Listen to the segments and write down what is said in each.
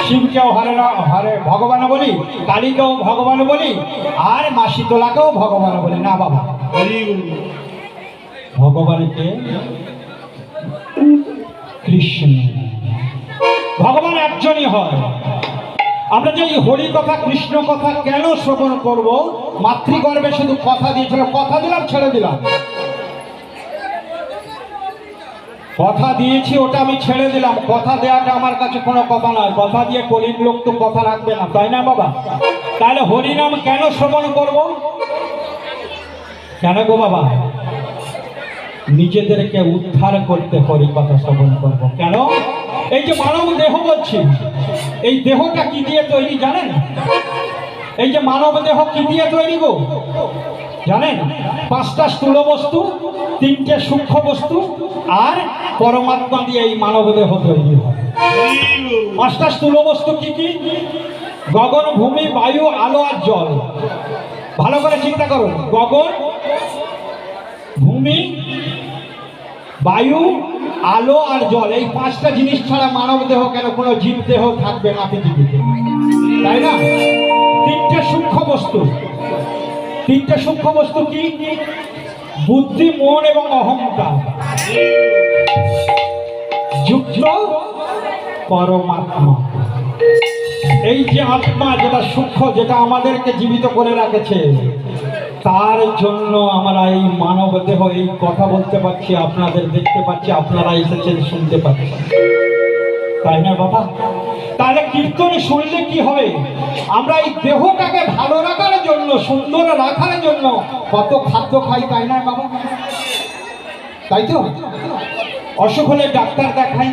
শিবকেও হরে ভগবান বলি, কালীকেও ভগবান বলি, আর মা শীতলাকেও ভগবান বলি না বাবা। ভগবানকে কৃষ্ণ, ভগবান একজনই হয়। আমরা যে এই হরি কথা কৃষ্ণ কথা কেন শ্রবণ করব? মাতৃগর্ভে শুধু কথা দিয়েছিল, কথা দিলাম ছেড়ে দিলাম, কথা দিয়েছি ওটা আমি ছেড়ে দিলাম। কথা দেওয়াটা আমার কাছে কোনো কথা নয়, কথা দিয়ে কলির লোক তো কথা রাখবে না, তাই না বাবা? তাহলে হরিনাম কেন শ্রবণ করব? কেন গো বাবা? নিজেদেরকে উদ্ধার করতে হরি কথা শ্রবণ করব। কেন? এই যে মানব দেহ বলছি, এই দেহটা কি দিয়ে তৈরি জানেন? এই যে মানব দেহ কি দিয়ে তৈরি গো জানেন? 5টা স্থূল বস্তু, 3টে সূক্ষ্ম বস্তু আর পরমাত্মা দিয়ে এই মানব দেহ তৈরি হয়। 5টা স্থূল বস্তু কি কি? গগন, ভূমি, বায়ু, আলো আর জল। ভালো করে চিন্তা করুন, গগন, ভূমি, বায়ু, আলো আর জল, এই 5টা জিনিস ছাড়া মানব দেহ কেন কোনো জীব দেহ থাকবে না পৃথিবীতে, তাই না? 3টে সূক্ষ্ম বস্তু, 3টে সূক্ষ্ম বস্তু কি? বুদ্ধি, মন এবং অহংকার যুক্ত পরমাত্মা। এই যে আত্মা, যেটা সূক্ষ্ম, যেটা আমাদেরকে জীবিত করে রাখেছে, তার জন্য আমরা এই মানব দেহ, এই কথা বলতে পারছি, আপনাদের দেখতে পাচ্ছি, আপনারা এসেছেন শুনতে পাচ্ছেন, তাই না বাবা? তাহলে কীর্তন শুনলে কি হবে? আমরা এই দেহটাকে ভালো রাখার জন্য, সুন্দর রাখার জন্য কত খাদ্য খাই, তাই না বাবা? তাই তো? অসুখ হলে ডাক্তার দেখাই।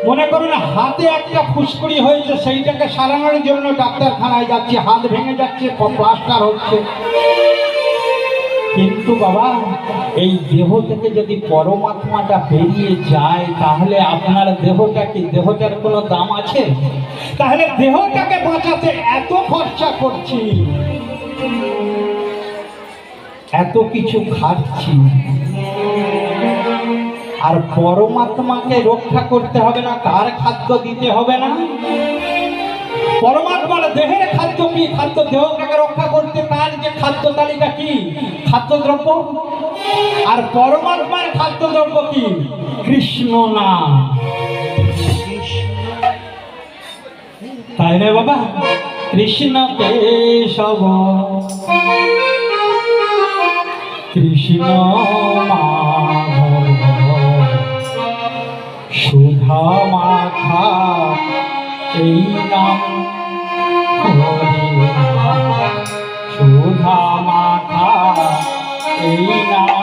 মনে করুন হাতে একটা ফুসকুড়ি হয়েছে, সেইটাকে সারানোর জন্য ডাক্তারখানায় যাচ্ছি, হাত ভেঙে যাচ্ছে, প্লাস্টার হচ্ছে। কিন্তু বাবা, এই দেহ থেকে যদি পরমাত্মাটা বেরিয়ে যায়, তাহলে আপনার দেহটা কি, দেহটার কোনো দাম আছে? তাহলে দেহটাকে বাঁচাতে এত খরচা করছি, এত কিছু খাচ্ছি, আর পরমাত্মাকে রক্ষা করতে হবে না? কার খাদ্য দিতে হবে না? পরমাত্মার দেহের খাদ্য কি? খাদ্য দেহটাকে রক্ষা করতে তার যে খাদ্য তালিকা কি? খাদ্যদ্রব্য। আর পরমাত্মার খাদ্যদ্রব্য কি? কৃষ্ণ নাম, তাই না বাবা? কৃষ্ণ কেশব, কৃষ্ণ মাধব, সুধা মাখা এই নাম হরি, সুধা মাখা এই নাম